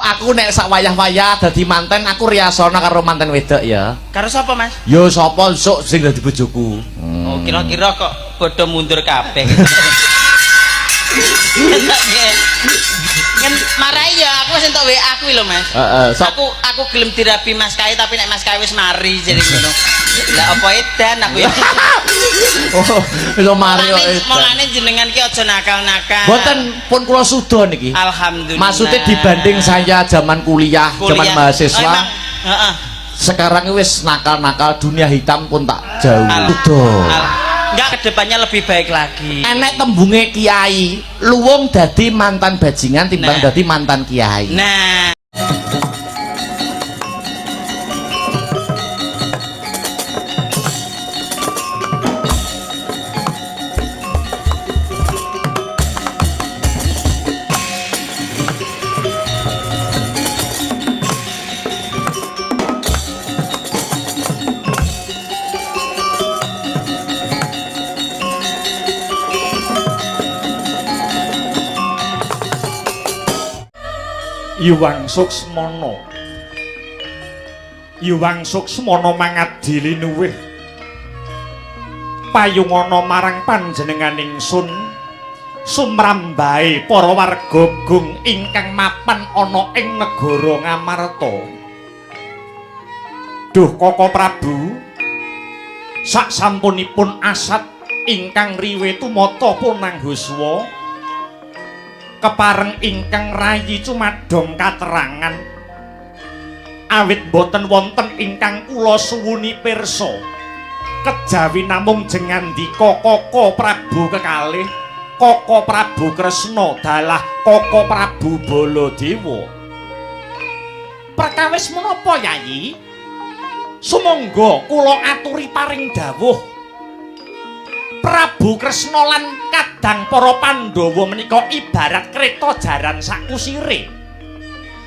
aku nek sak wayah-wayah dadi manten aku riyasana karo manten wedok ya. Karo sapa, Mas? Yo sapa sok sing dadi bojoku. Oh, kira-kira kok padha mundur kabeh. Kan marai ya aku wis entuk WA kuwi lho, Mas. Aku gelem dirabi Mas Kai tapi nek Mas Kai wis mari jadi ngono. Lah apa edan aku ya. Oh, wis mari kok. Mulane jenengan ki aja nakal-nakal. Mboten pun kula suda niki. Alhamdulillah. Maksudnya dibanding saya zaman kuliah, zaman mahasiswa. Heeh. Sekarang wis nakal-nakal dunia hitam pun tak jauh. Enggak, kedepannya lebih baik lagi. Enek tembunge kiai, luwung dadi mantan bajingan timbang dadi mantan kiai. Nah. Yuwang Suksmana Yuwang Suksmana mangadili nuwih payungana marang panjenenganing sun sumrambahe para warga gung ingkang mapan ana ing negara Ngamarta. Duh Koko Prabu, saksampunipun asat ingkang riwe tumata punang huswa kepareng ingkang rayi cumadong katerangan awit boten wonten ingkang kula suwuni pirsa kejawi namung jengandika Koko Prabu kekalih Koko Prabu Kresna dalah Koko Prabu Baladewa. Perkawis menapa Yayi? Sumangga kula aturi paring dawuh Prabu Kresna lan kadang para Pandhawa menika ibarat kreta jaran sakusire.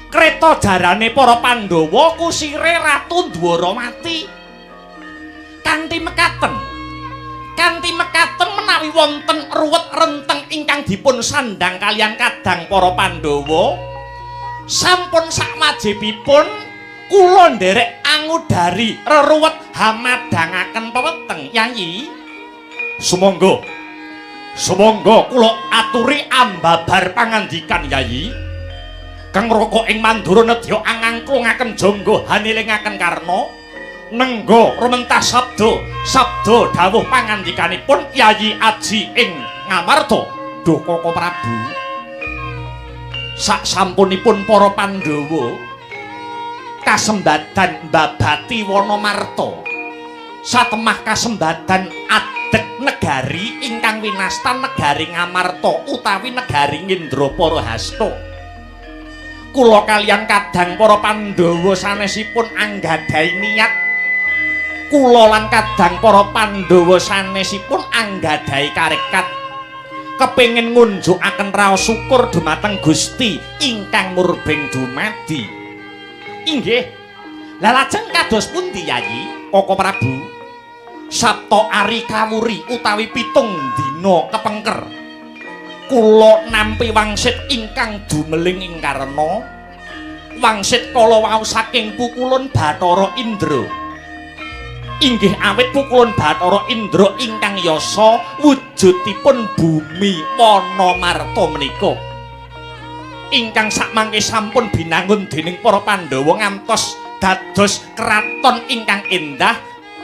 Kreta jarane para Pandhawa kusire Ratu Dwaramati. Kanthi mekaten menawi wonten ruwet renteng ingkang dipun sandhang kaliyan kadang para Pandhawa, sampun sakwajibipun kula nderek angudari reruwet hamadhangaken peweteng Yayi. Sumangga kula aturi ambabar pangandikan Yayi. Kang Raka ing Mandura nedya angangklungaken jangga hanilingaken karna nengga rumentah sabda dawuh pangandikanipun Yayi Aji ing Ngamarta. Duh Koko Prabu, saksampunipun para Pandhawa kasembadan mbabati Wanamarta satemah kasembadan adeg negari ingkang winastan negari Ngamarta utawi negari Ngendrapara Hasta. Kula kaliyan kadang para Pandhawa sanesipun anggadhahi niat, kula lan kadang para Pandhawa sanesipun anggadhahi karekat kepengin ngunjukaken raos syukur dumateng Gusti ingkang murbeng dumadi. Inggih, lha lajeng kados pundi Yayi Koko Prabu? Sabta ari kawuri utawi 7 dina kepengker kula nampi wangsit ingkang dumeling ing karna wangsit kala wau saking pukulun Bathara Indra. Inggih awit pukulun Bathara Indra ingkang yasa wujudipun bumi Wanamarta menika ingkang sakmangke sampun binangun dening para Pandhawa ngantos dados kraton ingkang endah,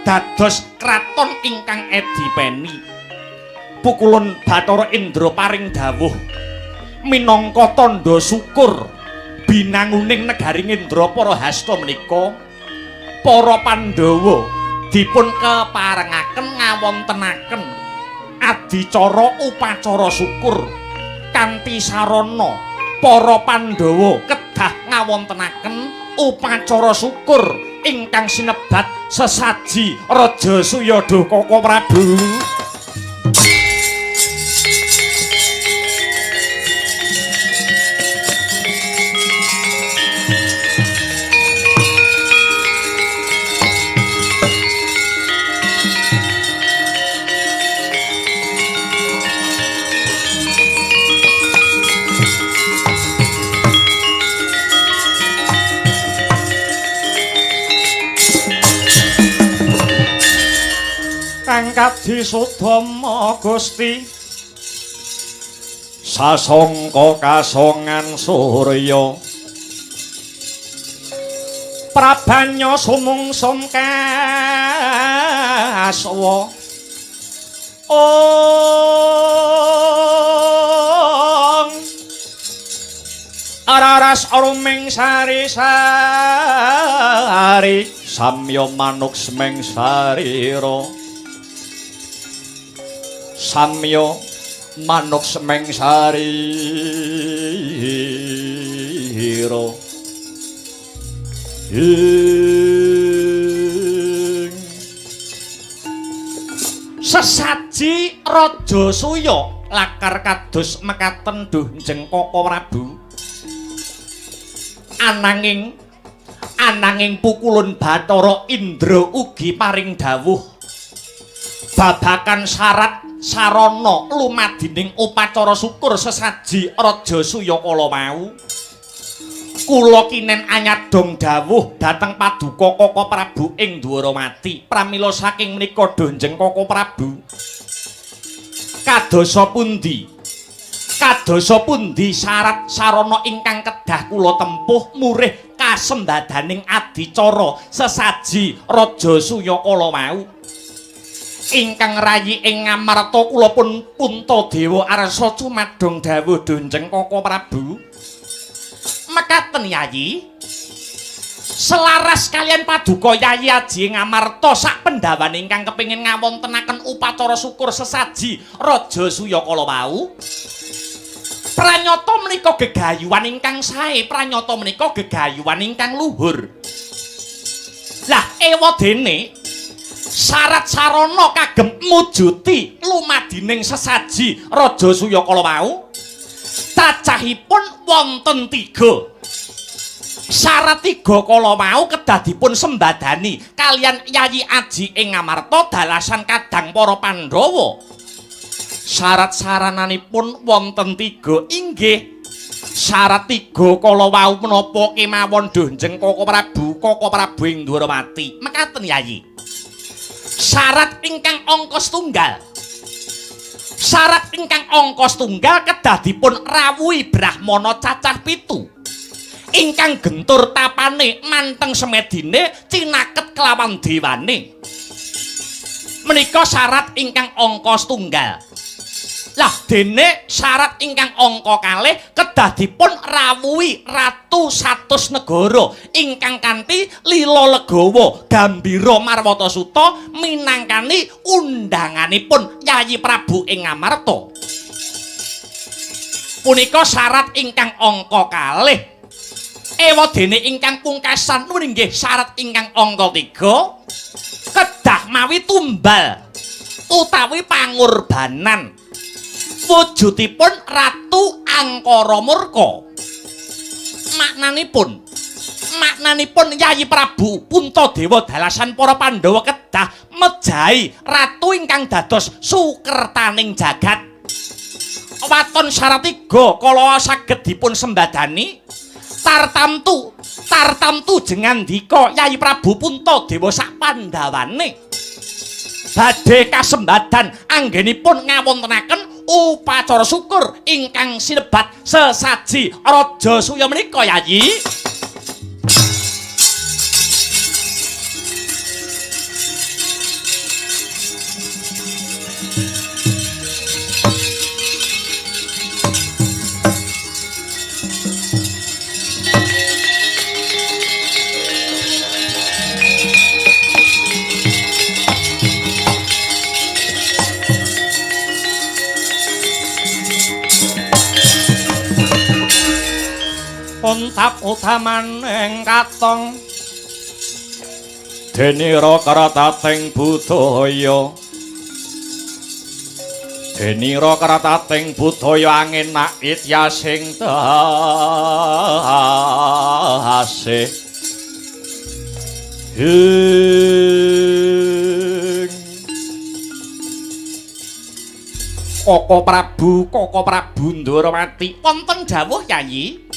dados kraton ingkang edipeni. Pukulun Bathara Indra paring dawuh minangka tandha syukur binanguning negari Ngendrapara Hasta menika para Pandhawa dipun keparengaken ngawontenaken adicara upacara syukur kanthi sarana para Pandhawa kedah ngawontenaken upacara syukur ingkang sinebat sesaji Raja Suyada Koko Prabu. ingkang kadisudama Gusti sasangka kasongan surya prabanya sumungsum kaswa ong araras aruming sari-sari samya manuk semeng sarira samya manuk semeng sarira sesaji Raja Suya lakar kados mekaten Dunjeng Koko Prabu ananging pukulun Bathara Indra ugi paring dawuh babakan syarat sarana lumadining upacara syukur sesaji Raja Suya kala mau kula kinen anyadong dawuh dhateng paduka Koko Prabu ing Dwaramati pramila saking menika Dunjeng Koko Prabu kadosa pundi syarat sarana ingkang kedah kula tempuh murih kasembadaning adicara sesaji Raja Suya kala mau ingkang rayi ing ngamarta kula pun Puntadewa arsa cumadong dawuh Dunjeng Koko Prabu mekaten Yayi selaras kalian paduka Yayi Aji Ngamarta sak pendhawan ingkang kepengin ngawontenaken upacara syukur sesaji Raja Suya kala wau pranyata menika gegayuhan ingkang sae pranyata menika gegayuhan ingkang luhur lah ewadene syarat sarana kagem mujuti lumadining sesaji Raja Suya kala wau cacahipun wonten 3 syarat 3 kala mau kedah dipun sembadani kalian Yayi Aji ing Ngamarta dalasan kadang para Pandhawa syarat sarananipun wonten 3 inggih syarat 3 kala wau menapa kemawon Dunjeng Koko Prabu ing Dwaramati mekaten Yayi syarat ingkang angka setunggal syarat ingkang angka setunggal kedah dipun rawuhi Brahmana cacah 7 ingkang gentur tapane manteng semedine cinaket kelawan dewane menika syarat ingkang angka setunggal lah dene syarat ingkang angka kalih kedah dipun rawuhi Ratu Satus Negara ingkang kanthi lila legawa gambira marwatasuta minangkani undanganipun Yayi Prabu ing Ngamarta punika syarat ingkang angka kalih ewadene ingkang pungkasan inggih syarat ingkang angka 3 kedah mawi tumbal utawi pangorbanan wujudipun Ratu Angkara Murka maknanipun Yayi Prabu Puntadewa dalasan para Pandhawa kedah mejahi ratu ingkang dados sukertaning jagat waton syarat 3 kala saged dipun sembadani tartamtu jengandika Yayi Prabu Puntadewa sak Pandhawane badhe kasembadan anggenipun ngawontenaken upacara syukur ingkang sinebat sesaji Raja Suya menika Yayi untap utamaning katong denira karatating budaya angin nait yasing tasih Koko Prabu Ndwaramati wonten dawuh Yayi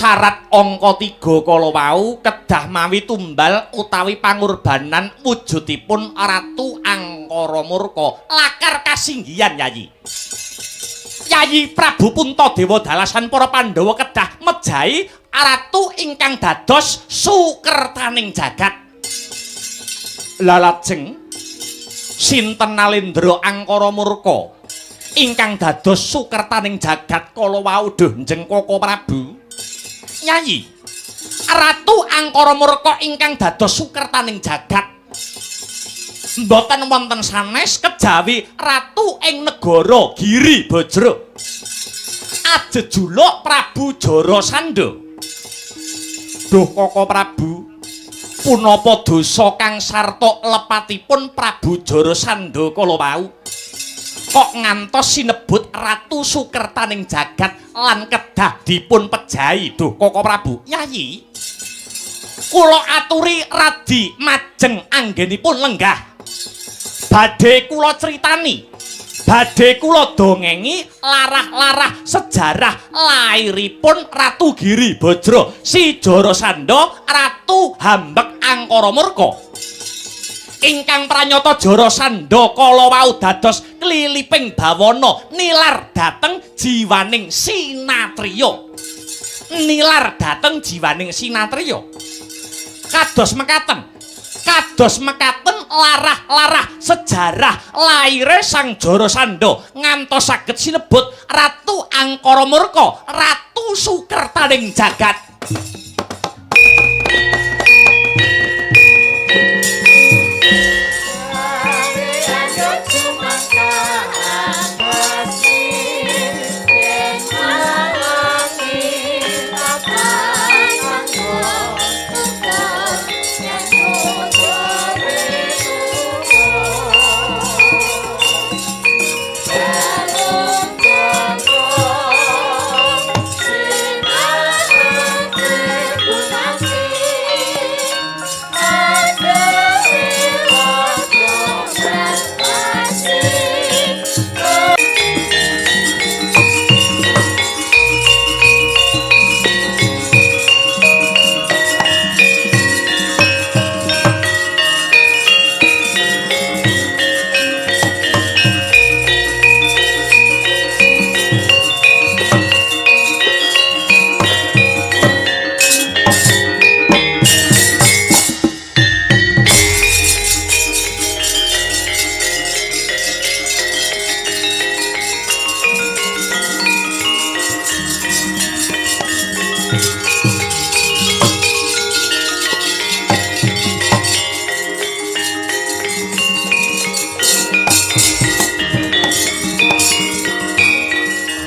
syarat angka 3 kala wau kedah mawi tumbal utawi pangorbanan wujudipun Ratu Angkara Murka lakar kasinggihan Yayi. Yayi Prabu Puntadewa dalasan para Pandhawa kedah mejahi ratu ingkang dados sukertaning jagat. Lalajeng sinten Nalendra Angkara Murka ingkang dados sukertaning jagat kala wau Denjeng Koko Prabu. Nyayi, Ratu Angkara Murka ingkang dados sukertaning jagat mboten wonten sanes kejawi ratu ing negara Giri Bajra. Ajejuluk Prabu Jarasandha. Duh Koko Prabu, punapa dosa kang sarta lepatipun Prabu Jarasandha kala wau kok ngantos sinebut ratu sukertaning jagat lan kedah dipun pejahi Duh Koko Prabu. Yayi, kula aturi radi majeng anggenipun lenggah badhe kula critani, badhe kula dongengi larah-larah sejarah lairipun Ratu Giri Bajra si Jarasandha Ratu Hambek Angkara Murka ingkang pranyata Jarasandha kala wau dados kliliping bawana nilar dhateng jiwaning sinatriya. Nilar dhateng jiwaning sinatriya. Kados mekaten larah-larah sejarah laire Sang Jarasandha ngantos saged sinebut Ratu Angkara Murka, Ratu Sukertaning jagat.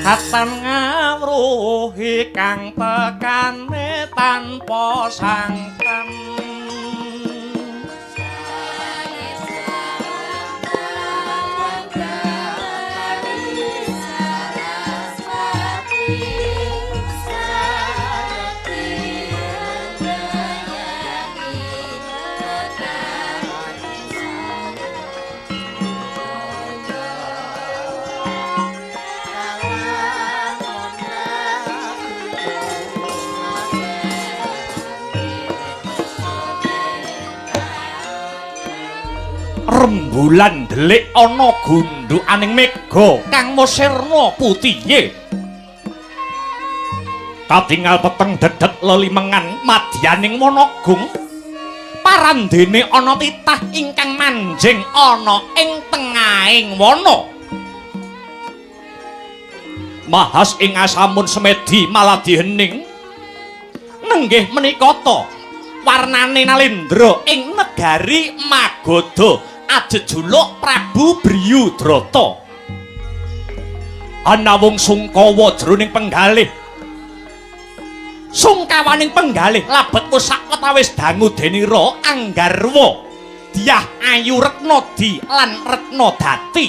Katan ngawruhi kang tekane tanpa sangkan. Rembulan delik ana gundukaning mega kang musirna putihe. Katingal peteng dedet lelimengan madyaning Wanagung. Parandene ana titah ingkang manjing ana ing tengahing wana. Mahas ing asamun semedi maladi hening. Nenggih menika ta warnane Nalendra ing negari Magadha. Ajejuluk Prabu Briyudrata. Ana wong sungkawa jroning penggalih. Sungkawaning penggalih labet usak watawis dangu denira Anggarwa, Dyah Ayu Retnadi lan Retnadati.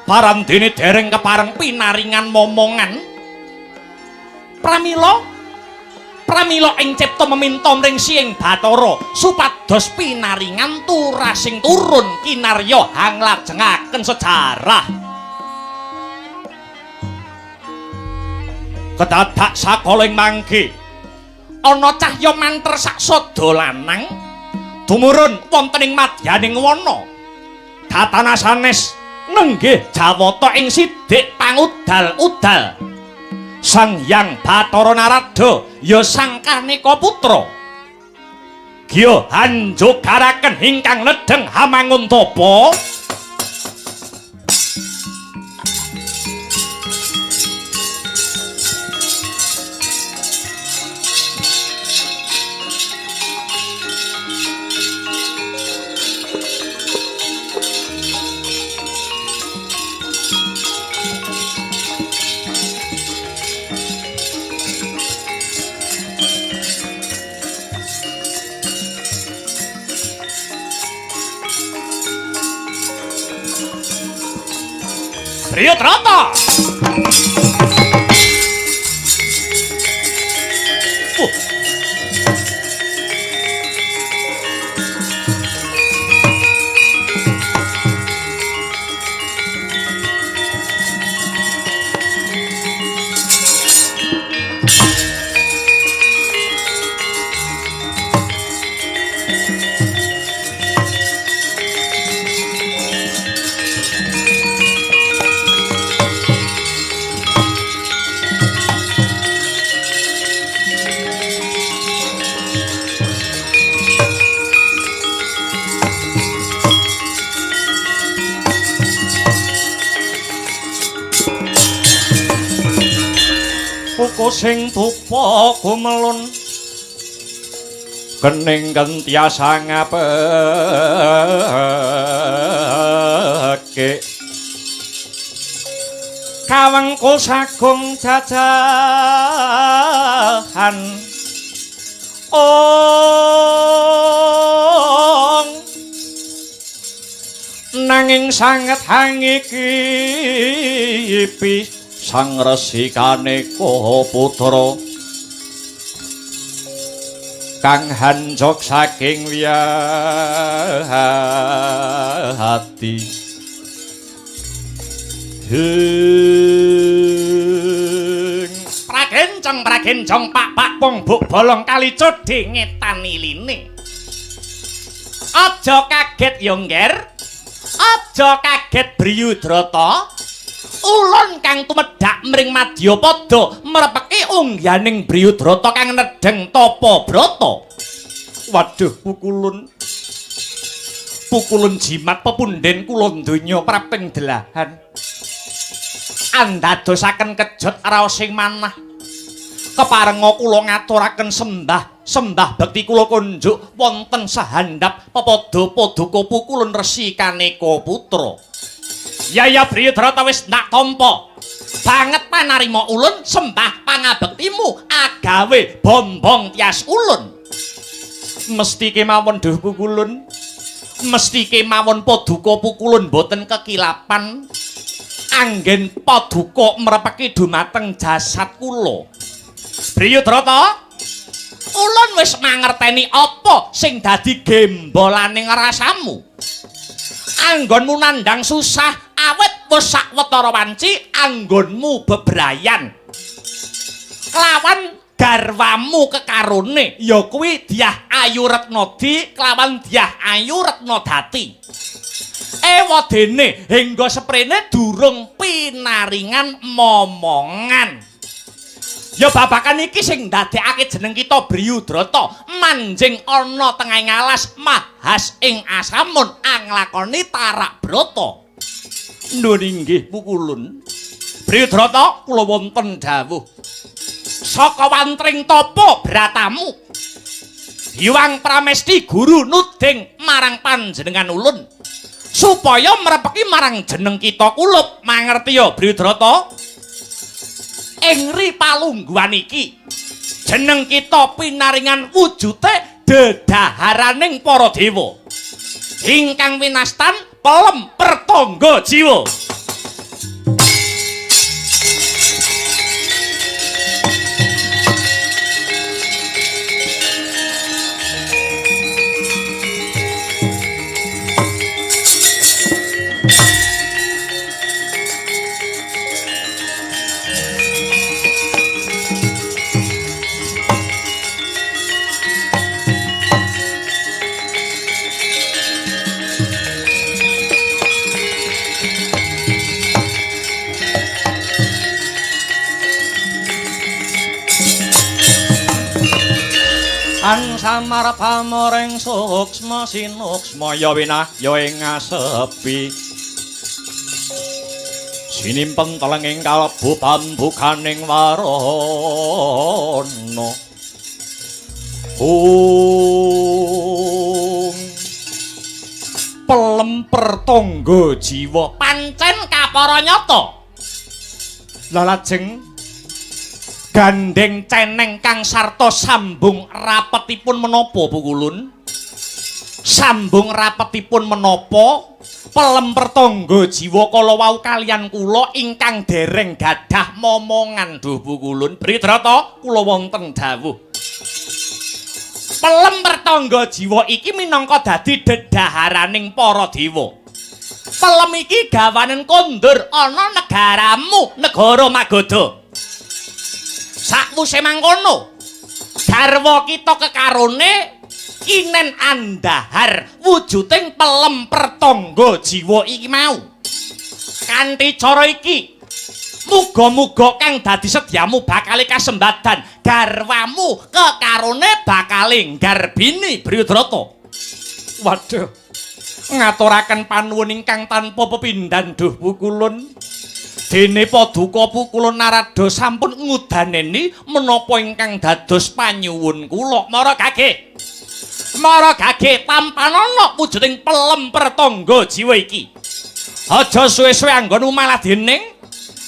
Parandene dereng kepareng pinaringan momongan. Pramila ing cipta meminta mring Siing Bathara supados pinaringan turasing turun kinarya hanglajengaken sejarah. kedadak sakoling mangke ana cahya manter sak sada lanang tumurun wonten ing madyaning wana tatana sanes nenggih jawata ing sidik pangudal-udal Sang Hyang Bathara Narada ya sang Kaneka putra Gya hanjogaraken ingkang nedheng Hamanguntapa Priyadrata. Sing tupa gumelun kening gentiasa ngapeke kawengku sagung jajahan nanging sanget hangikipi Sang Resi Kaneka putra kang hanjok saking wiyahati pragencong pak pong buk bolong kali codhe ngetani line aja kaget yo ngger aja kaget Briyudrata ulun kang tumedhak mring Madyapada mrepeki ungganing Briyudrata kang nedheng tapa brata. Waduh pukulun jimat pepundhen kula donya praping delahan. Andadosaken kejot raos sing manah. Keparenga kula ngaturaken sembah bekti kula kunjuk wonten sahandhap pepada paduka pukulun Resi Kaneka putra. Ya Briyudrata wis ndak tampa. Banget panarima ulun sembah pangabektimu agawe bombong tias ulun. Mesti kemawon duh pukulun. Mesti kemawon paduka pukulun boten kekilapan. Anggen paduka mrepeki dumateng jasad kula. Briyudrata, ulun wis mangerteni apa sing dadi gembolaning rasamu. Anggonmu nandhang susah awet wis sawetara wanci anggonmu bebrayan kelawan garwamu kekarone ya kuwi Dyah Ayu Retnadi kelawan Dyah Ayu Retnadati ewadene hingga seprene durung pinaringan momongan ya babakan iki sing ndadekake jeneng kita Briyudrata manjing ana tengahing alas mahas ing asamun anglakoni tarak brata. Nuwun inggih pukulun. Briyudrata kula wonten dawuh. Saka wantring tapa bratamu. Hyang Pramesti guru nuding marang panjenengan ulun supaya mrepeki marang jeneng kita kulup mangerti ya Briyudrata. Ing ripalungguhan iki jeneng kita pinaringan wujute dedaharaning para dewa ingkang winastan pelem pertangga jiwa. Sang samar pamoreng suksma sinuksma ya winaya ing ngasepi sinimpen telenging kalbu pambukaning warana pelemper tangga jiwa pancen kapara nyata la lajeng gandeng ceneng kang sarta sambung rapetipun menapa pukulun sambung rapetipun menapa pelemper tangga jiwa kala wau kalian kula ingkang dereng gadah momongan duh pukulun Britrata kula wonten dawuh pelemper tangga jiwa iki minangka dadi dedaharaning para dewa pelem iki gawanen kondur ana negaramu negara Magadha sakwuse mangkono garwa kita kekarone inen andahar wujuding pelemper tangga jiwa iki mau kanthi cara iki muga-muga kang dadi sedyamu bakal kasembadan garwamu kekarone bakal garbini Bridrata waduh ngaturaken panuwun ingkang tanpa pepindhan duh pukulun dene paduka pukulun narada sampun ngudaneni menapa ingkang dados panyuwun kula mara gage tampanana wujuding pelemper tangga jiwa iki aja suwe-suwe anggonmu malah dening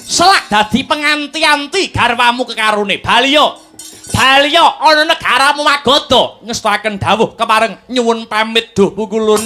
selak dadi penganti-anti garwamu kekarone Baliya ana negaramu Magadha ngestakaken dawuh kepareng nyuwun pamit duh pukulun.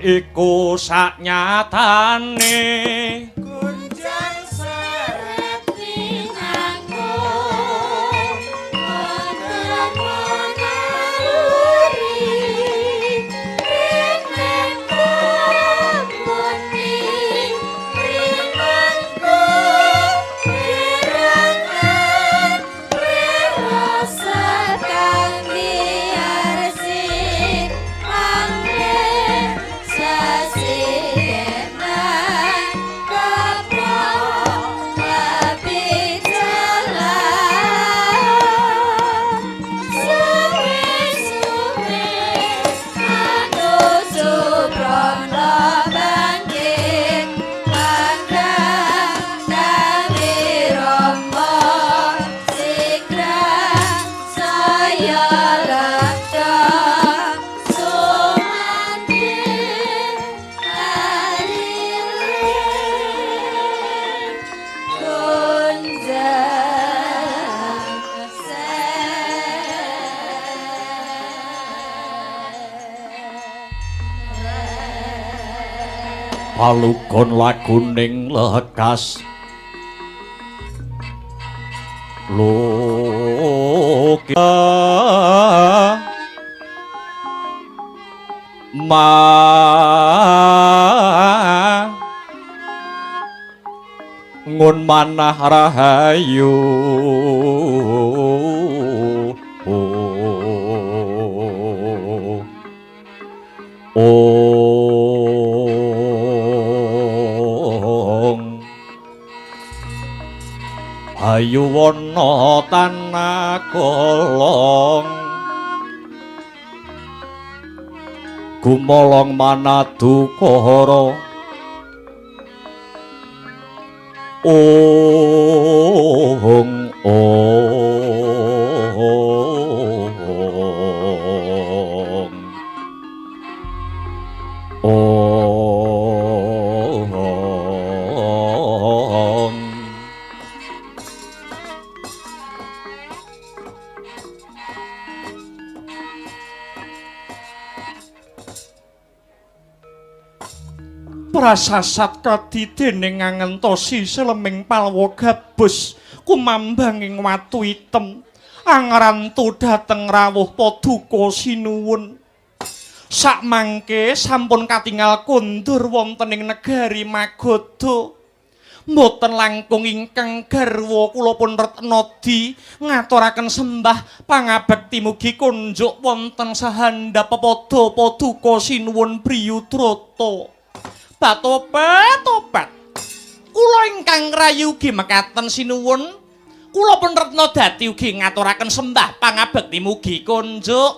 Iku saknyatane kunjang seret pinangku menaluri rinenku muni rinenku wirangan wirasa kang diarsi mangke sasidenan Halugon laguning lekas Loka Ma Ngun manah rahayu Ayu wana tanah kolong Gumolong manadu kohoro Ong Prasasat kadidening ngangentosi seleming palwa gabus kumambanging watu item angrantu dhateng rawuh paduka sinuwun sakmangke sampun katingal kondur wonten ing negari Magoda mboten langkung ingkang garwa kula pun Retnadi ngaturaken sembah pangabekti mugi kunjuk wonten sahandhap pepada paduka sinuwun Briyudrata Tobat kula ingkang rayu ugi mekaten sinuwun kula pun Retnadati ugi ngaturaken sembah pangabekti mugi kunjuk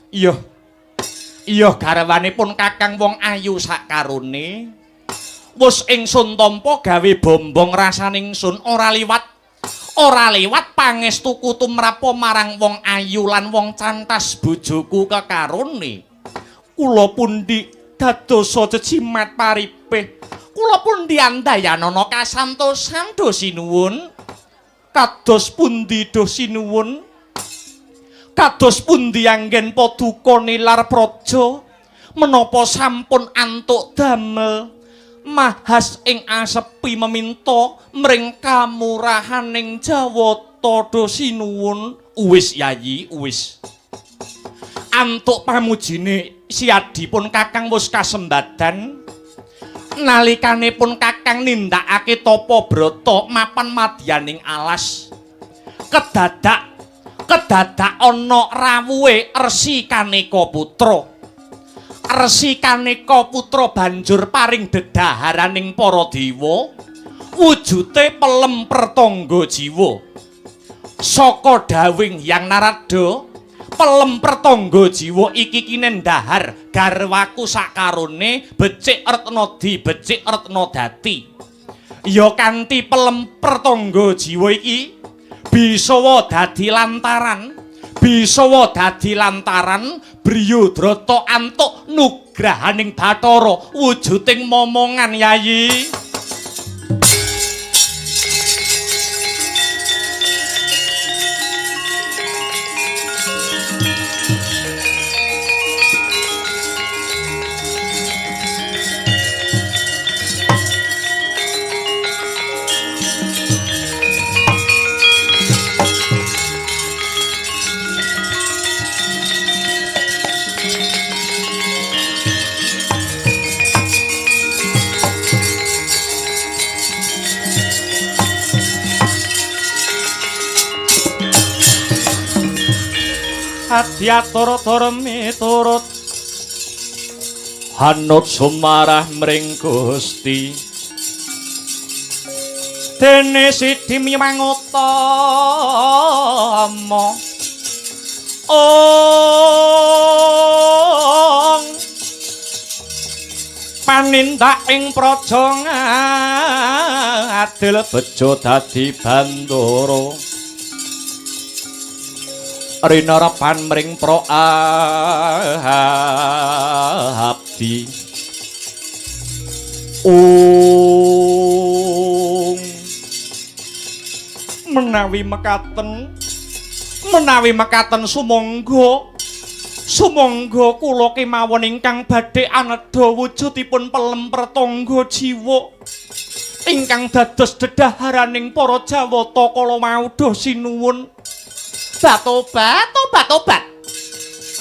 iya garwanipun Kakang wong ayu sakarone wis ingsun tampa gawe bombong rasaning ingsun ora liwat pangestuku tumrapa marang wong ayu lan wong cantas bojoku kekarone kula pundi dadosa cejimat paripeh kula pundi andayanana kasantosan do sinuwun kados pundi do sinuwun kados pundi anggen paduka nilar praja menapa sampun antuk damel mahas ing asepi meminta mring kamurahaning Jawata do sinuwun uwis yayi uwis antuk pamujine siadipun Kakang wis kasembadan nalikanipun Kakang nindakake tapa brata mapan madyaning alas kedadak ana rawuhe Resi Kaneka Putra banjur paring dedaharaning para dewa wujute pelem pertangga jiwa saka dawing Hyang Narada pelem pertangga jiwa iki kinendahar garwaku sakarone becik Retnadati ya kanthi pelem pertangga jiwa iki bisa dadi lantaran Briyudrata antuk nugrahaning Bathara wujuding momongan yayi Adyatur miturut hanut sumarah mring Gusti dene sidi miwang utama panindak ing praja adil bejo dadi bandara rinarapan mring pro abdi menawi mekaten sumangga Sumangga kula kemawon ingkang badhe anedha wujudipun pelem pertangga jiwa ingkang dados dedaharaning para Jawata kala maudha sinuwun. Batobat.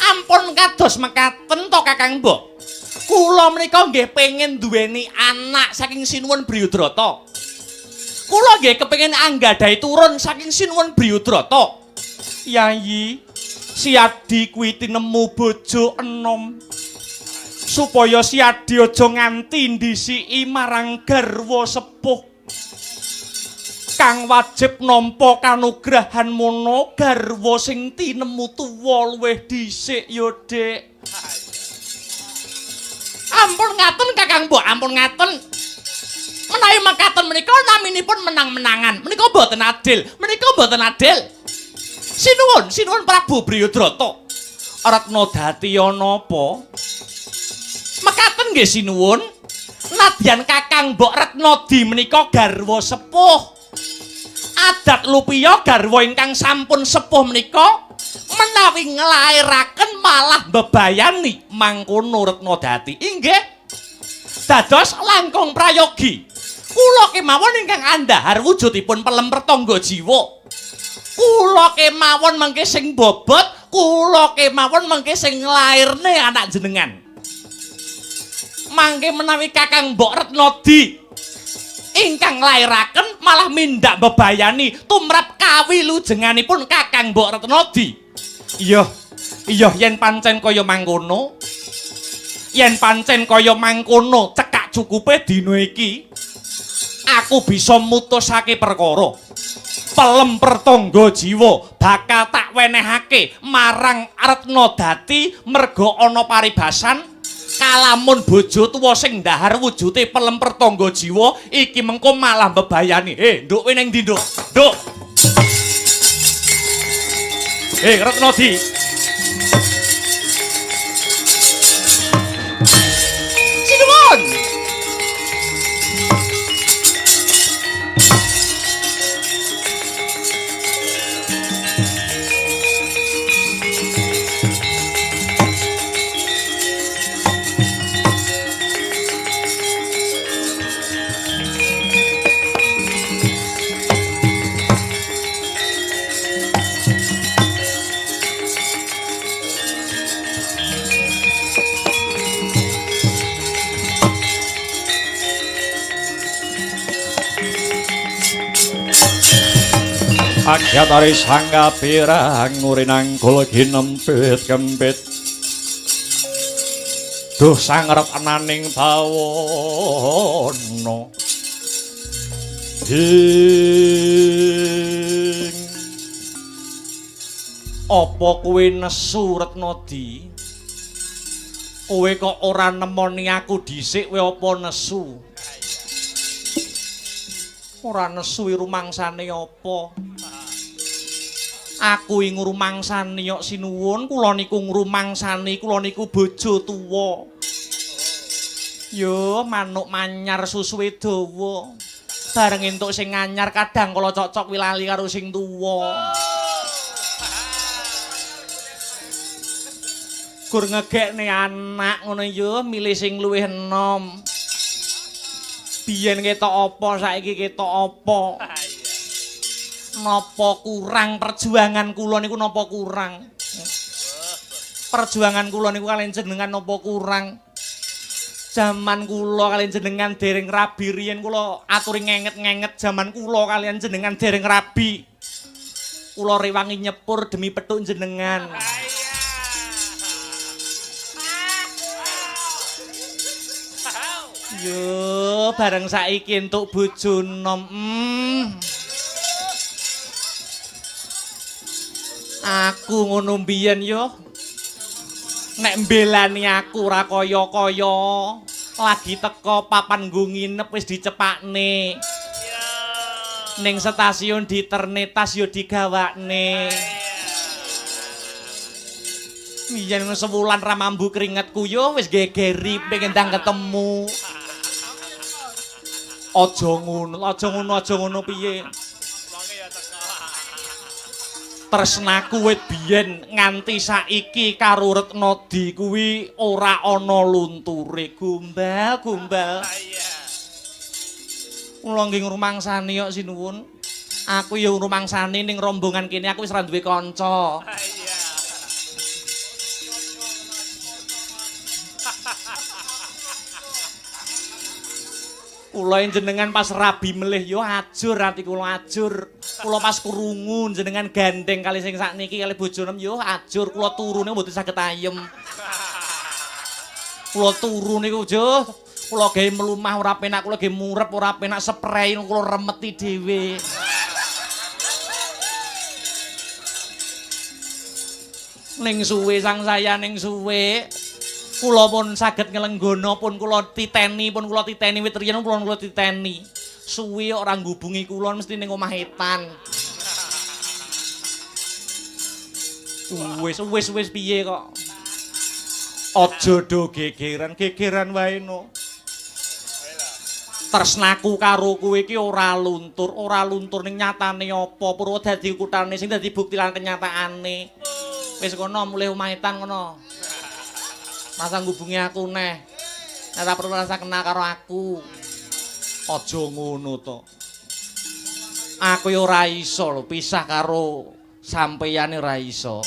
Ampun kados mekaten to Kakang Mbok. Kula menika nggih pengin duweni anak saking sinuwun Briyudrata. Kula nggih kepengin anggadhahi turun saking sinuwun Briyudrata. Yayi, si Adi kuwi tinemu bojo enom. Supaya si Adi aja nganti ndisiki marang garwa sepuh. Kang wajib nampa kanugrahan mono garwa sing tinemu tuwa luwih dhisik ya, Dik. Ampun ngaten Kakang Mbok, ampun ngaten. Menawi mekaten menika naminipun menang-menangan. Menika mboten adil. Sinuwun Prabu Briyudrata. Retnodati ana apa? Mekaten nggih sinuwun. Nadyan Kakang Mbok Retnodi menika garwa sepuh. Adat lupiya garwa ingkang sampun sepuh menika menawi nglairaken malah bebayani mangkono Retnodati. Inggih. Dados langkung prayogi. Kula kemawon ingkang andhahar wujudipun pelem pertangga jiwa. Kula kemawon mengke sing bobot, kula kemawon mengke sing nglairne anak jenengan. Mangke menawi Kakang Mbok Retnodi ingkang nglairaken malah mindak bebayani tumrap kawilujenganipun Kakang Mbok Retnodi. Iya, yen pancen kaya mangkono. Cekak cukupe dina iki aku bisa mutusake perkara. Pelem pertangga jiwa bakal tak wenehake marang Retnodati merga ana paribasan kalamun bojo tuwa sing ndahar wujude pelem pertangga jiwa iki mengko malah bebayani. Nduk kowe ning ndi, Nduk? Nduk. Retnodi. Sinuwun. Agyatari sangga pirang ngurinang kula ginempit kempit duh sangret ananing bawana ing apa kowe nesu Retnodi kowe kok ora nemoni aku dhisik kowe apa nesu ora nesu rumangsane apa aku ing ngrumangsani yok sinuwun kula niku ngrumangsani kula niku bojo tuwa yo manuk manyar susuwe dawa bareng entuk sing anyar kadang kala cocok wilali karo sing tuwa gur ngegekne anak ngono yo milih sing luwih enom biyen ketok apa saiki ketok apa napa kurang perjuangan kula niku napa kurang perjuangan kula niku kaliyan jenengan napa kurang jaman kula kaliyan jenengan dereng rabi riyen kula aturi ngenget-ngenget jaman kula kaliyan jenengan dereng rabi kula rewangi nyepur demi petuk jenengan yo bareng saiki entuk bojo enom aku ngono mbiyen yo nek mbelani aku ora kaya-kaya lagi teko papan nggo nginep wis dicepakne ning stasiun diterne tas yo digawakne mbiyen sewulan ra mambu keringetku yo wis gegeri pengen ndang ketemu aja ngono piye Tresnaku wit biyen nganti saiki karo Retnodi kuwi ora ana lunture. Gombal, gombal. Kula nggih ngrumangsani kok sinuwun. Aku ya ngrumangsani ning rombongan kene aku wis ra duwe kanca. Kula jenengan pas rabi melih yo ajur ati kula ajur. Kula pas krungu jenengan gandeng kali sing sakniki kali bojonem yo ajur kula turune mboten saged ayem. Kula turu niku jo kula gawe mlumah ora penak kula gawe murep ora penak spray kula remeti dhewe. Ning suwe sang saya ning suwe. Kula pun saged ngelenggono pun kula titeni wit riyen kula titeni. Suwi ora ngubungi kula mesti ning omah etan. Wis piye kok. Aja do gegeran wae no. Tresnaku karo kowe iki ora luntur ning nyatane apa purwa dadi ukutane sing dadi bukti lan kenyataane. Wis kono mulih omah etan kono. Masa ngubungi aku neh. Nek ora perlu rasa kenal karo aku. Aja ngono to. Aku ya ora iso lho pisah karo sampeyane ora iso.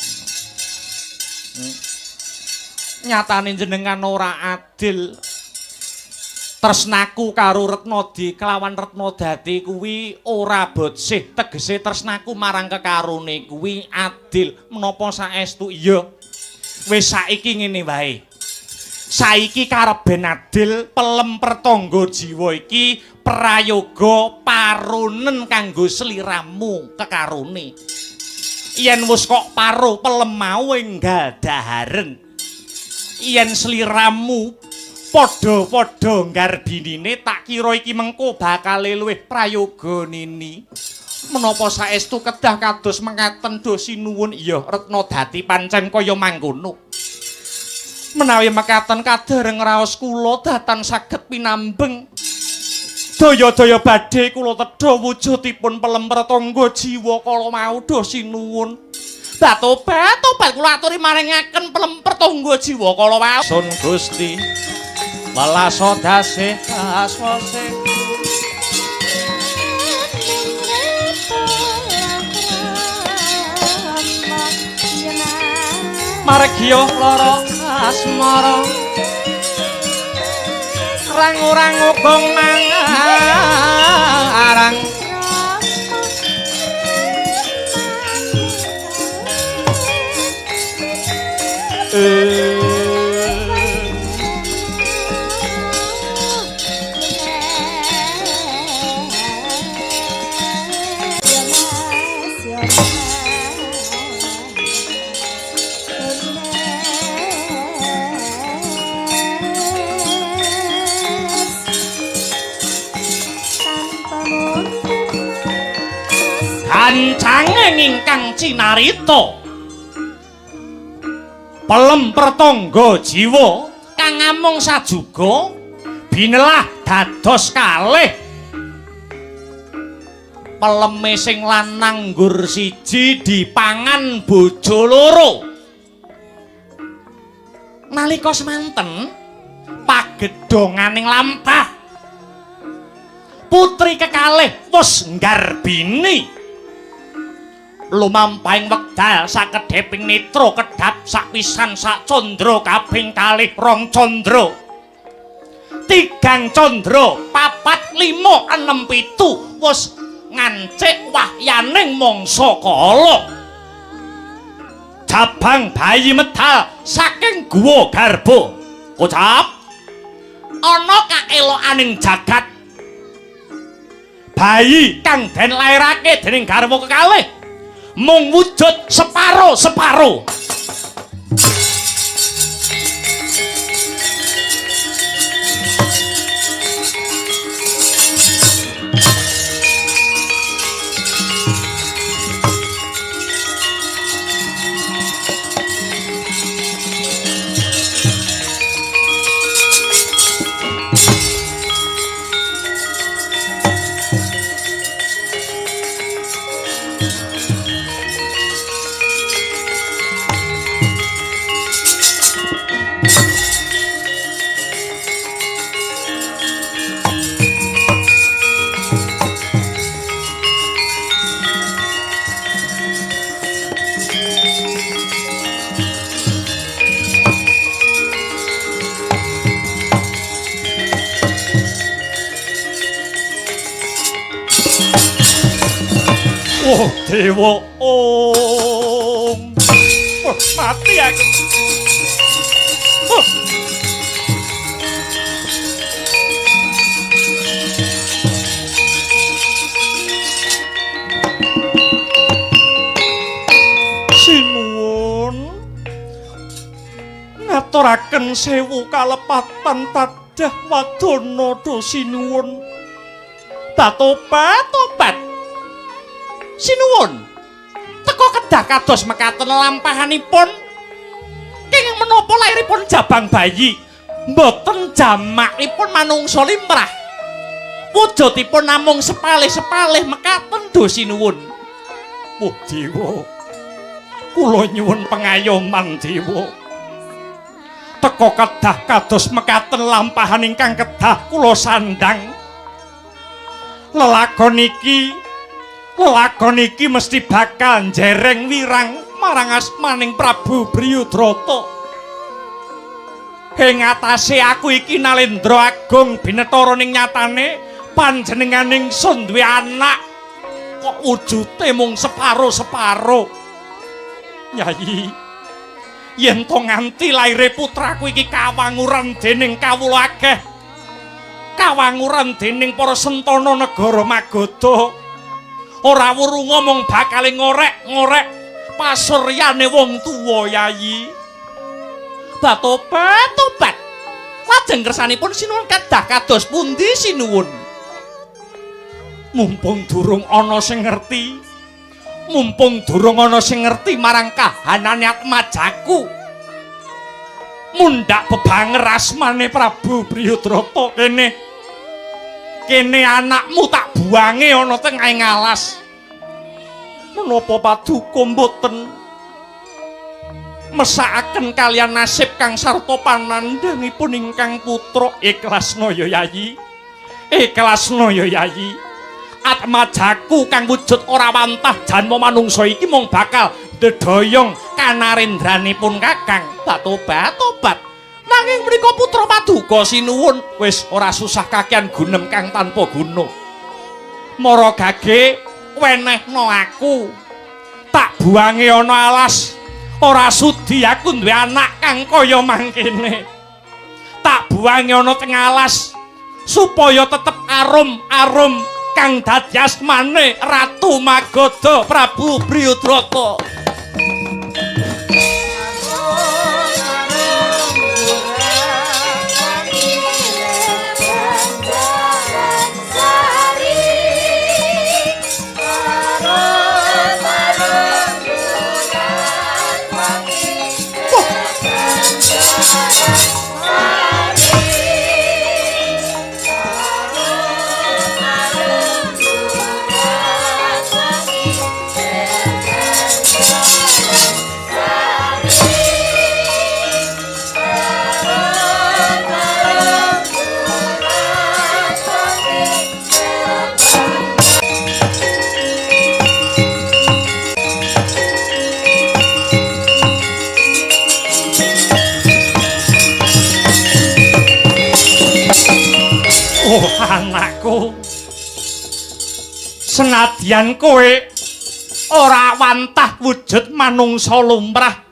Nyatane jenengan ora adil. Tresnaku karo Retnodi kelawan Retnodadi kuwi ora botsih. Tegese tresnaku marang kekarone kuwi adil. Menapa saestu iya. Wis saiki ngene wae. Saiki karep ben adil pelem pertangga jiwa iki prayoga parunen kanggo sliramu kekarone. Yen wis kok paruh pelem mau enggaldaharen. Yen sliramu padha-padha nggarbinine tak kira iki mengko bakal luwih prayoga nini. Menapa saestu kedah kados mengkaten do sinuwun iya Retnodati pancen kaya mangkono. Menawi mekaten kadereng raos kula datan saged pinambeng. Daya-daya badhe kula tedha wujudipun pelem pratangga jiwa kala mau do sinuwun. Tobat kula aturi maringaken pelem pratangga jiwa kala mau. Sun Gusti. Welas dase aswase. Margya lara asmara rang-urang ugong mangarang kancanging ingkang cinarita pelem pertangga jiwa kang amung sajuga binelah dados kalih peleme sing lanang nggur siji dipangan bojo loro nalika semanten pagedonganing lampah putri kekalih wis nggarbini lumampahing wekdal sakedheping netra kedhap sapisan sak candra kaping kalih rong candra tigang candra papat lima enem pitu wis ngancik wahyaning mangsa kala jabang bayi medal saking guwa garba kocap ana kaelokaning jagat bayi kang den lairake dening garwa kekalih mung wujud separo-separo. dewa om. Mati aku. Sinuwun ngaturaken sewu kalepatan tadah wadana do sinuwun. Tobat sinuwun teka kedah kados mekaten lampahanipun kenging menapa lairipun jabang bayi mboten jamakipun manungsa limrah wujudipun namung sepalih-sepalih mekaten do sinuwun. Wah dewa kula nyuwun pengayoman dewa teka kedah kados mekaten lampahan ingkang kedah kula sandhang. Lelakon iki mesti bakal jereng wirang marang asmaning Prabu Briyudrata. Ing atase aku iki Nalendra Agung binetara ning nyatane panjenenganing sun duwe anak kok wujude mung separo-separo. Nyai, yen to nganti laire putraku iki kawanguran dening kawula akeh, kawanguran dening para sentana negara Magadha, ora weruh ngomong bakal ngorek-ngorek pasuryane wong tuwa. Yayi tobat lajeng kersanipun sinuwun kedah kados pundi sinuwun? Mumpung durung ana sing ngerti marang kahanane atmajaku, mundhak bebanger asmane Prabu Briyudrata kene anakmu tak buange ana tengahing alas. Menapa paduka mboten mesakaken kalian nasib kang sarta panandhangipun ingkang putra? Ikhlasna ya Yayi, ikhlasna ya Yayi. Atmajaku kang wujud ora wantah janma manungsa iki mung bakal ndedoyong kanarendranipun Kakang. Tobat nanging mriku putra paduka sinuwun wis ora susah kakehan gunem kang tanpa guna. Mara gage wenehna aku tak buange ana alas. Ora sudi aku duwe anak kang kaya mangkene. Tak buange ana teng alas supaya tetep arum-arum kang dadi asmane Ratu Magadha Prabu Briyudrata. Oh anakku, senadyan kowe ora wantah wujud manungsa lumrah,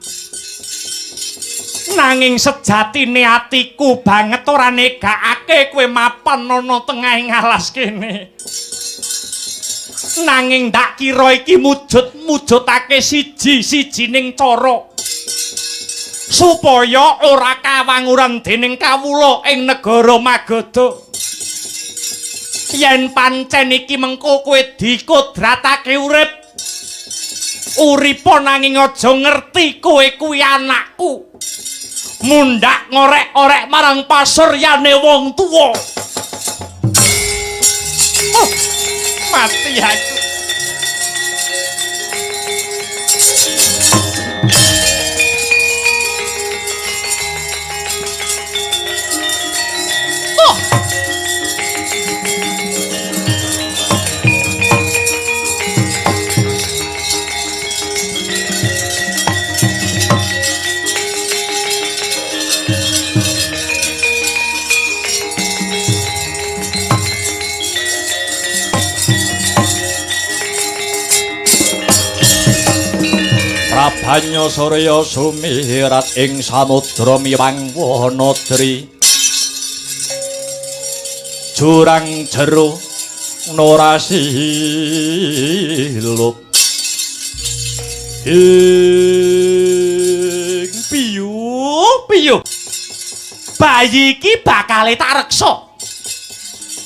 nanging sejatine atiku banget ora negakake kowe mapan ana tengahing alas kene. Nanging ndak kira iki mujudake siji-sijining cara supaya ora kawanguran dening kawula ing negara Magadha. Yen pancen iki mengko kowe dikodratake uripa nanging aja ngerti kowe kuwi anakku. Mundhak ngorek-orek marang pasuryane wong tuwa. Oh, mati aku. banyu surya sumirat ing samudra miwang wanadri jurang jero norasilup ing piyuh bayi iki bakale tak reksa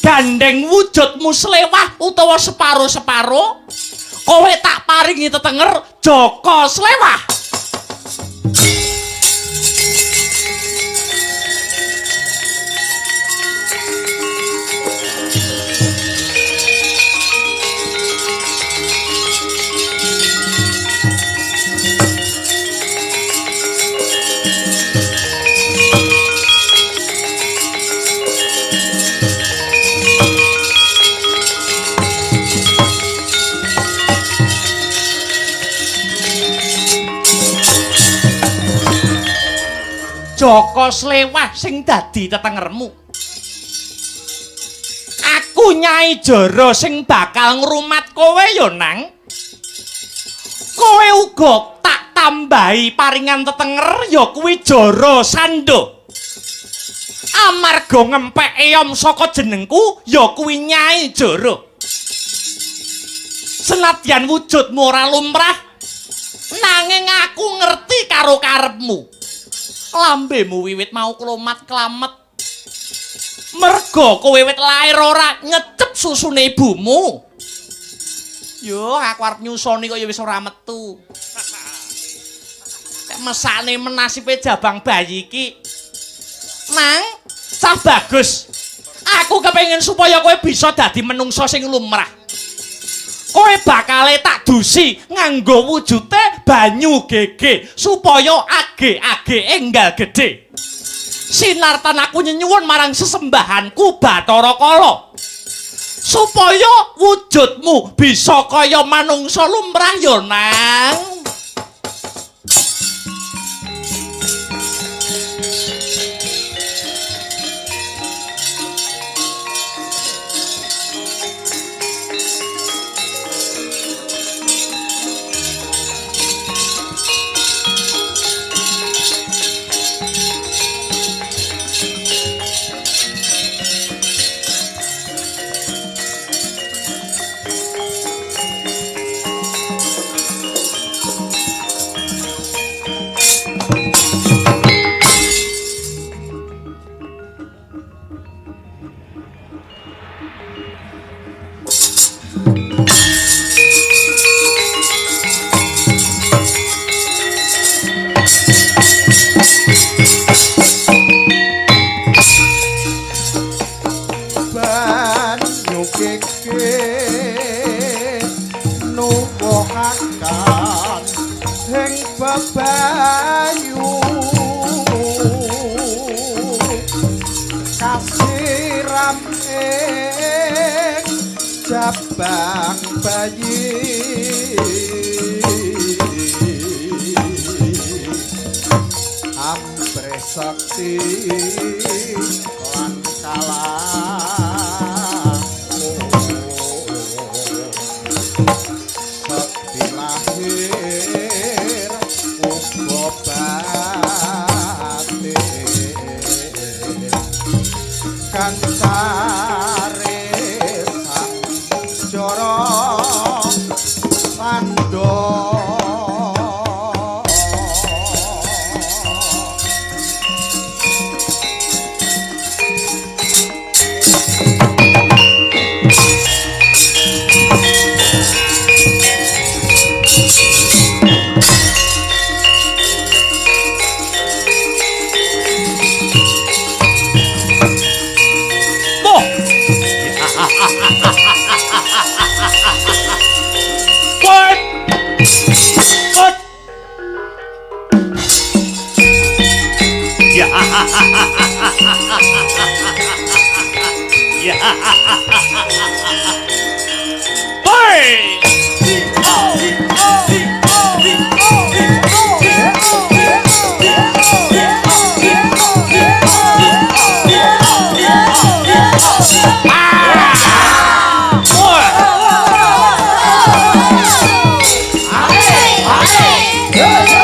gandeng wujudmu slewah utawa separo-separo kowe tak paringi tetenger Joko Slewah. Joko Slewah sing dadi tetengermu. Aku Nyai Jara sing bakal ngrumat kowe ya nang. Kowe uga tak tambahi paringan tetenger ya kuwi Jara Sando. Amarga ngempek eyom saka jenengku ya kuwi Nyai Jara. Senadyan wujudmu ora lumrah nanging aku ngerti karo karepmu. Lambemu wiwit mau klomat klamet. Merga kowe wiwit lair ora nyecep susune ibumu. Yo aku arep nyusoni kok ya wis ora metu. Nek mesane menasibe jabang bayi iki. Nang, cah bagus. Aku kepengin supaya kowe bisa dadi menungsa sing lumrah. Kowe bakale tak dusi nganggo wujute banyu gege supaya age-age enggal gede. Sinartan aku nyenyuwun marang sesembahanku Bathara Kala supaya wujudmu bisa kaya manungsa lumrah ya nang. Jabang bayi ambre sakti lan kala sakti lahir uga batin kan Yeah.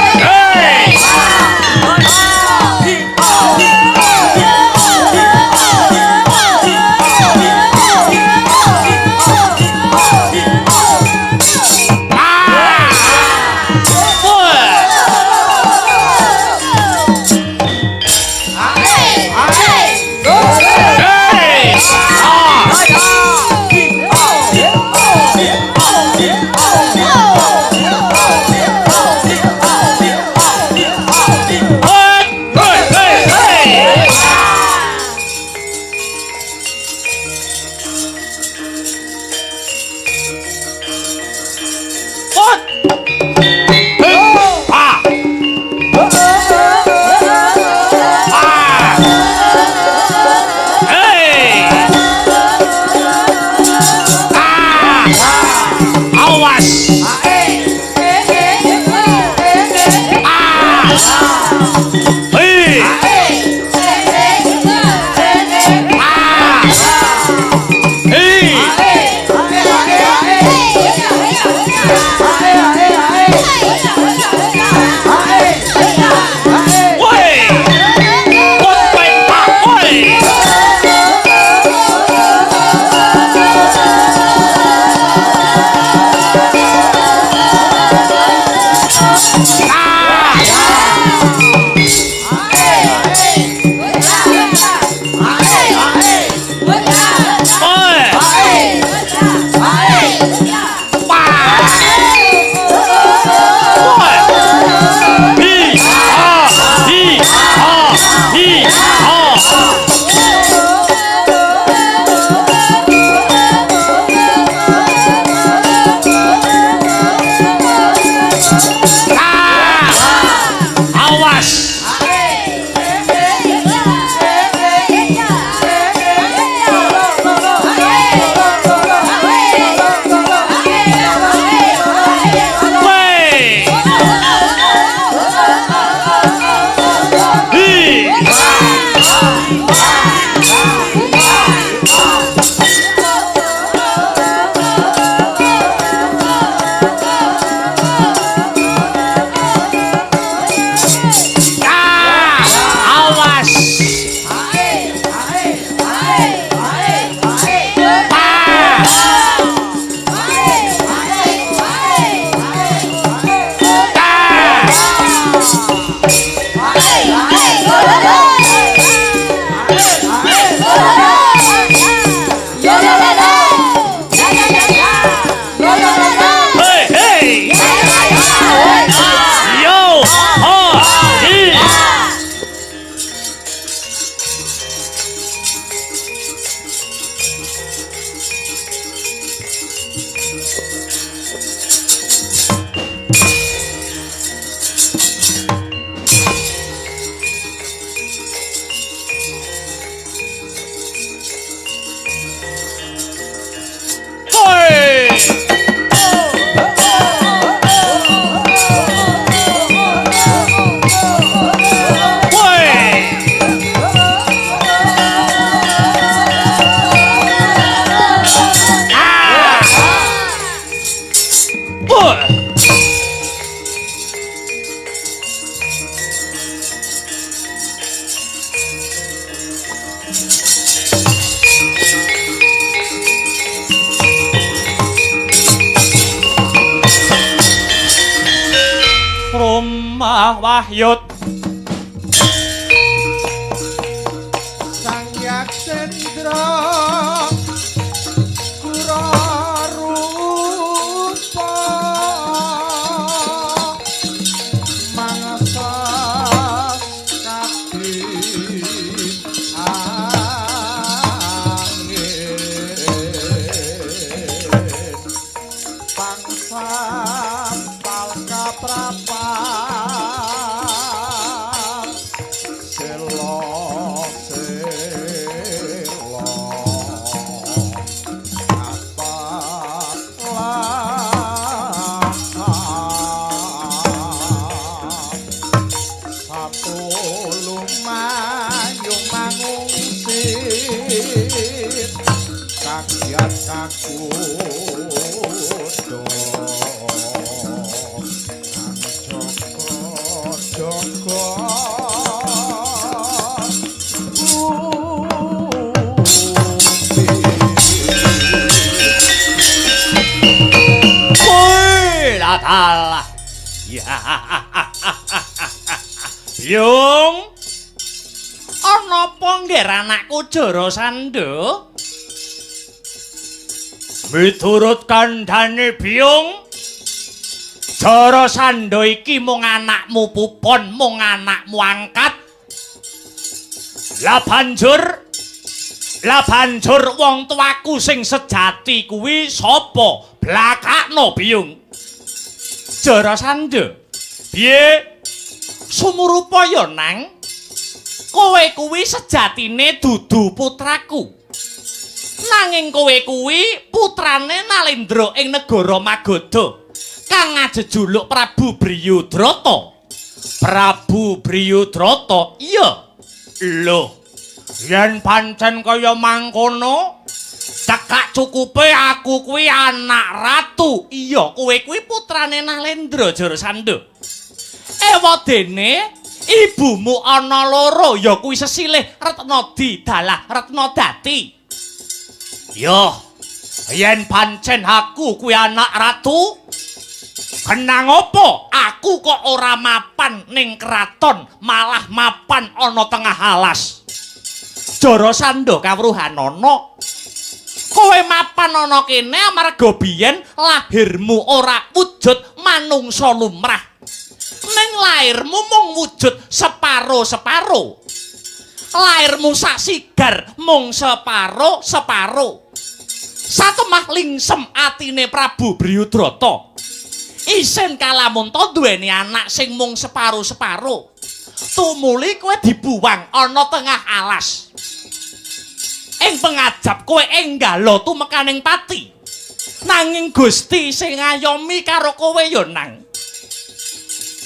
Wahyut Sang Yaksendra Kura rupa Mangsas kadhi angin Pangsam palka prapar Selo selo apa lakam satu lumayung mangungsi kagiat kakudo Joko Dalah. Ya. Byung. Ana apa nggih anakku Jarasandha? Miturut kandhane Byung, Jarasandha iki mung anakmu pupon, mung anakmu angkat. Lah banjur wong tuaku sing sejati kuwi sapa? Blakakno Byung. Jarasandha, piye? Sumurupa ya nang, kowe kuwi sejatine dudu putraku. Nanging kowe kuwi putrane Nalendra ing negara Magadha kang ngajejuluk Prabu Briyudrata. Prabu Briyudrata? Iya. Lho, yen pancen kaya mangkono, cekak cukupe aku kuwi anak ratu. Iya, kowe kuwi putrane Nalendra Jarasandha. Ewadene ibumu ana loro, ya kuwi sesilih Retnadi dalah Retnadati. Yo, yen pancen aku kuwi anak ratu, kenang apa aku kok ora mapan ning kraton, malah mapan ana tengah alas. Jarasandha kawruhanana, kowe mapan ana kene amarga biyen lahirmu ora wujud manungsa lumrah. Ning lairmu mung wujud separo-separo. Lairmu sak sigar mung separo-separo. Satemah lingsem atine Prabu Briyudrata. Isin kalamun to duweni anak sing mung separo-separo. Tumuli kowe dibuwang ana tengah alas. Ing pengajap kowe enggalo tumekaning pati. Nanging Gusti sing ngayomi karo kowe ya nang.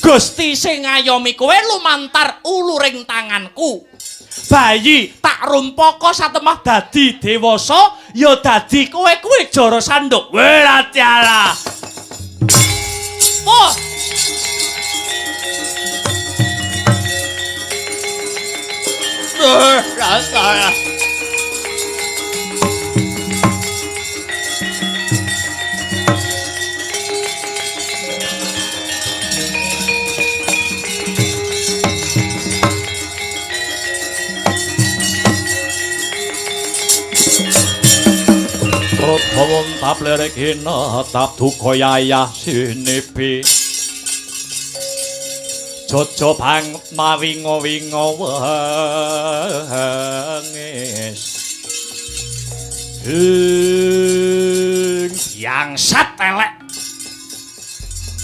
Gusti sing ngayomi kowe lumantar uluring tanganku. Bayi tak rumpaka satemah dadi dewasa, ya dadi kowe kuwi Jarasandha. Weratiala. Oh. Rasanya. Rodhawon taplere kena tap duka yayah sinepi. Jojo bang mawingo-wingo wengis. Yang sat elek.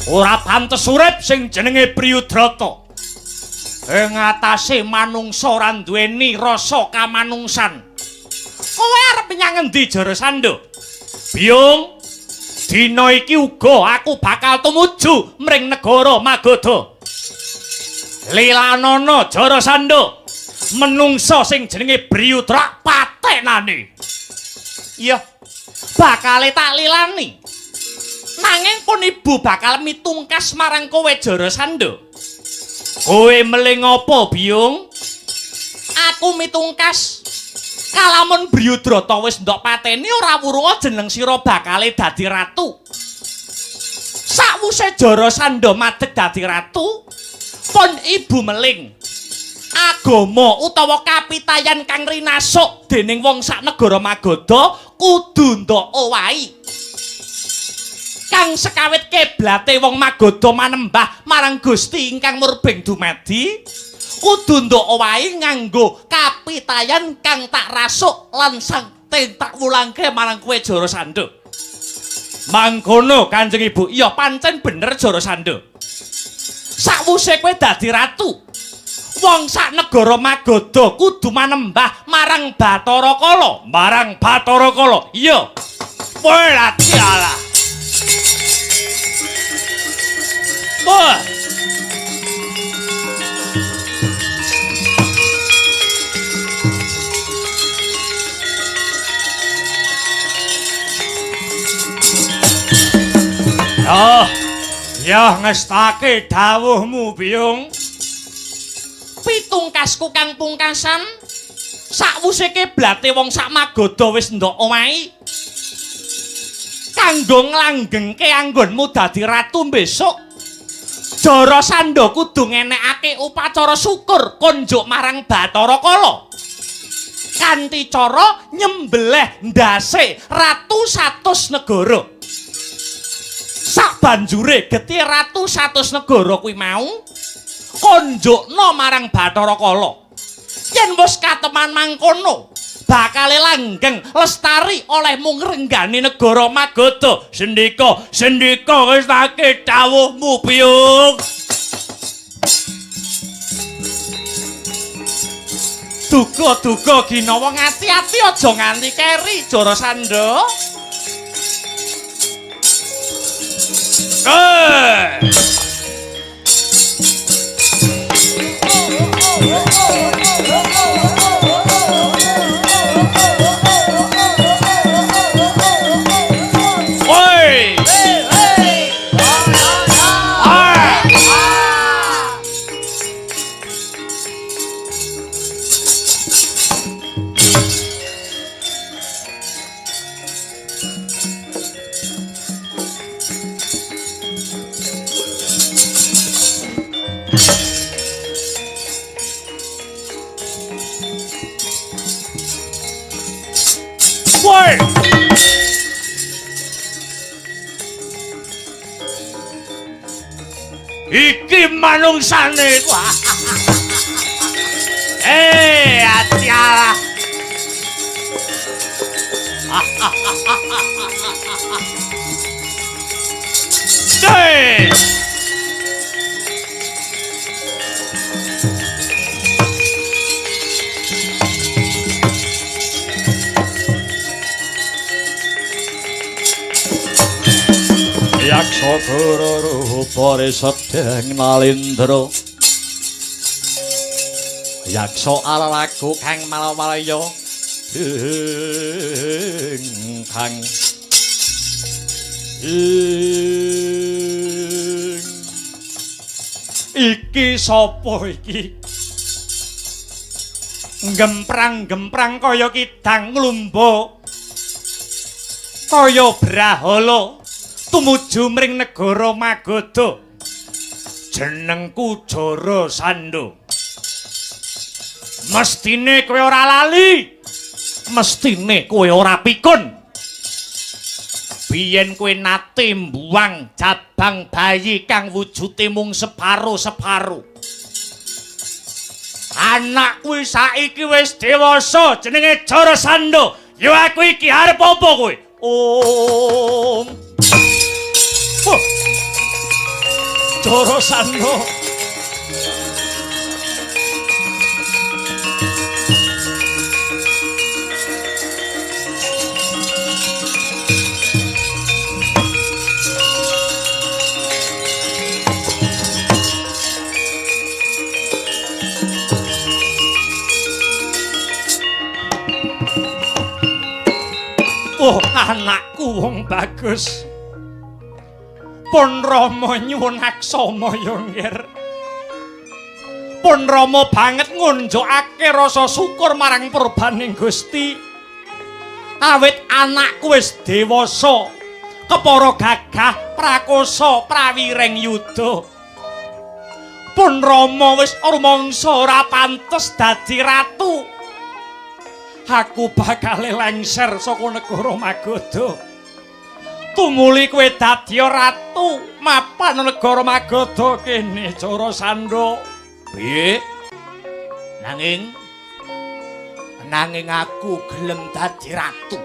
Ora pantes urip sing jenenge Briyudrata. Ing atase manungsa ora duweni rasa kamanungsan. Kowe arep menyang endi Jarasandha? Byung, dina iki uga aku bakal tumuju mring negara Magadha. Lilanana Jarasandha, menungsa sing jenenge Briyudra patenane. Iya, bakale tak lilani. Nanging pun ibu bakal mitungkas marang kowe Jarasandha. Kowe meling apa, Byung? Aku mitungkas kalamun Briyudrata wis ndok pateni ora wurunga jeneng sira bakale dadi ratu. Sakwuse Jarasandha madeg dadi ratu, Pun ibu meling agama utawa kapitayan kang rinasuk dening wong sak negara Magoda kudu ndok owahi kang sekawit kiblate wong Magoda manembah marang Gusti ingkang murbeng dumadi kudu ndok owahi nganggo kapitayan kang tak rasuk lan sang tak wulangke marang kowe Jarasandha. Mangkono Kanjeng Ibu, iya pancen bener Jarasandha. Sakwuse kowe dadi ratu, wong sak negara Magoda kudu manembah marang Bathara Kala, marang Bathara Kala. Iya. Kowe lati ala. Kowe ya ngestake dawuhmu Biyung. Pitungkasku kang pungkasan sakwuse kiblate wong sak Magoda wis ndok omahi kanggo nglanggengke anggonmu dadi ratu besok Jarasandha kudu ngenekake upacara syukur konjuk marang Bathara Kala kanthi cara nyembelih ndase ratu 100 negara. Sabanjure getih ratu 100 negara kuwi mau konjukna marang Bathara Kala. Yen wis kateman mangkono, bakal langgeng lestari oleh mung renggani negara Magoda. Sendika wis take dawuhmu Biyung. Duga-duga ginawa ngati-ati aja nganti keri Jarasandha. Iki manungsane atiala Yaksa rupane sedeng nalindra yaksa alalaku kang malawalaya kang iki sapa iki gemprang-gemprang kaya kidang nglumba kaya brahala tumuju mring negara Magoda. Jenengku Jarasandha. Mestine kowe ora lali. Mestine kowe ora pikun. Biyen kowe nate mbuwang jabang bayi kang wujude mung separo-separo. Anak kuwi saiki wis dewasa jenenge Jarasandha. Ya aku iki arep apa kowe? Jarasandha anakku wong bagus. Pun Rama nyuwun aksama ya nggir. Pun Rama banget ngunjukake rasa syukur marang purbaning Gusti. Awit anakku wis dewasa, kepara gagah, prakosa, prawiring yuda. pun Rama wis rumangsa ora pantes dadi ratu. Aku bakal lengser saka negara Magadha. Tumuli kowe dadi ratu mapan negara Magadha kene Cara Sandha. Piye? Nanging aku gelem dadi ratu.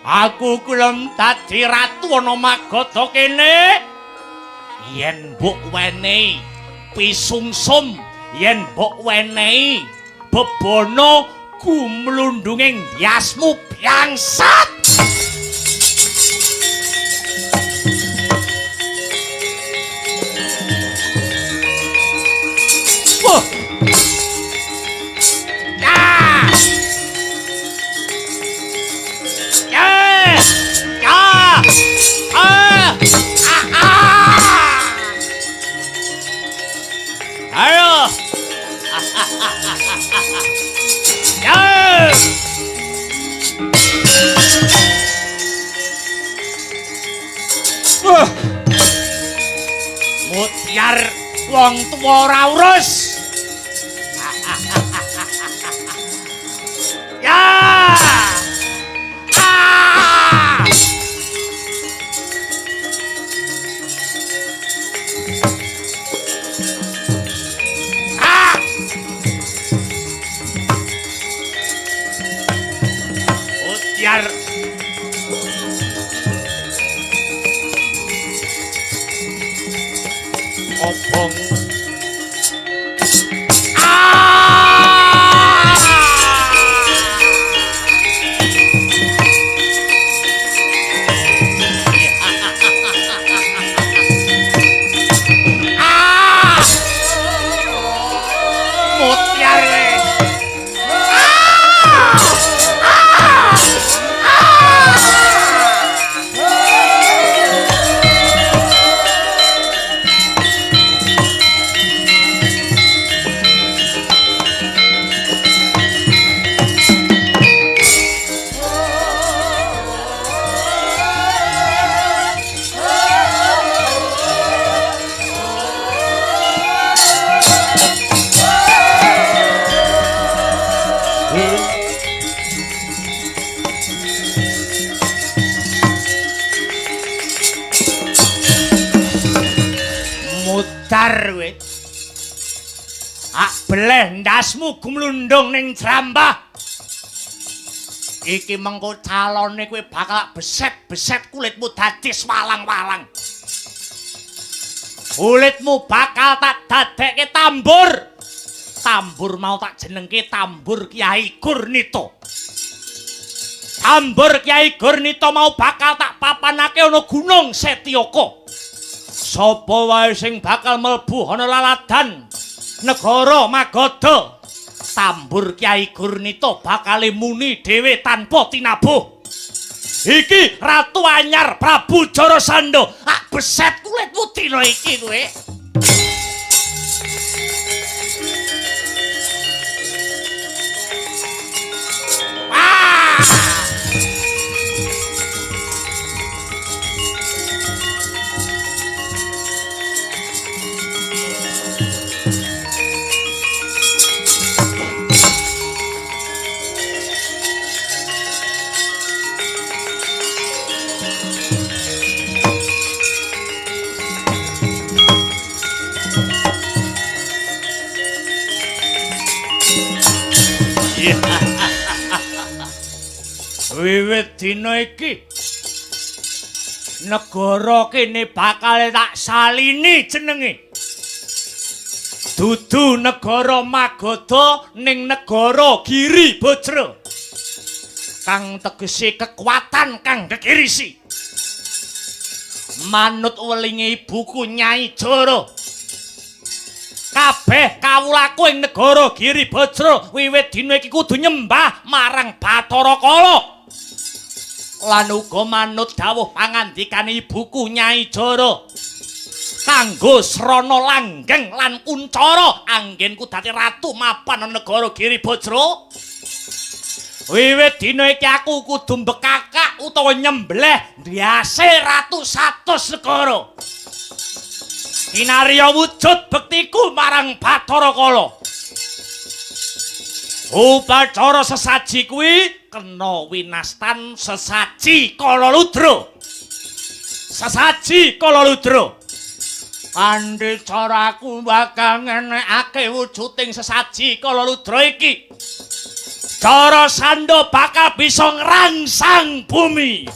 Aku gelem dadi ratu ana Magadha kene. Yen mbok wenehi pisungsum, yen mbok wenehi bebono kumlundunging biasmu biangsat. Wah. Ayo. Ya. Mutiar wong tuwa ora urus. Ya. Mutiar obong mutiar mudar kowe. Beleh ndasmu gumlundung ning Jrambah. Iki mengko calone kowe bakal beset-beset kulitmu dadi swalang-walang. Kulitmu bakal tak dadekke tambur. Tambur mau tak jenengke tambur Kyai Gurnita. Tambur Kyai Gurnita mau bakal tak papanake ana Gunung Setyaka. Sapa wae sing bakal mlebu ana laladan negara Magadha, tambur Kyai Gurnita bakal muni dhewe tanpa tinabuh. Iki Ratu Anyar Prabu Jarasandha. Beset kulitmu dina iki kowe. Wiwit dina iki negara kene bakal tak salini jenenge. Dudu negara Magadha ning negara Giri Bajra. Kang tegese kekuatan kang gegirisi. Manut welinge ibuku Nyai Jara. Kabeh kawulaku ing negara Giri Bajra wiwit dina iki kudu nyembah marang Bathara Kala. Lan uga manut dawuh pangandikane ibuku Nyai Jara. Kanggo srana langgeng lan kuncara anggenku dadi ratu mapan negara Giri Bajra. Wiwit dina iki aku kudu mbekakak utawa nyembelih ndhiase ratu 100 negara. kinarya wujud bektiku marang Bathara Kala. Upacara sesaji kuwi kena winastan sesaji Kalaludra. Sesaji Kalaludra. Kanthi caraku bakal ngenekake wujuding sesaji Kalaludra iki. Cara Sanda bakal bisa ngrangsang bumi.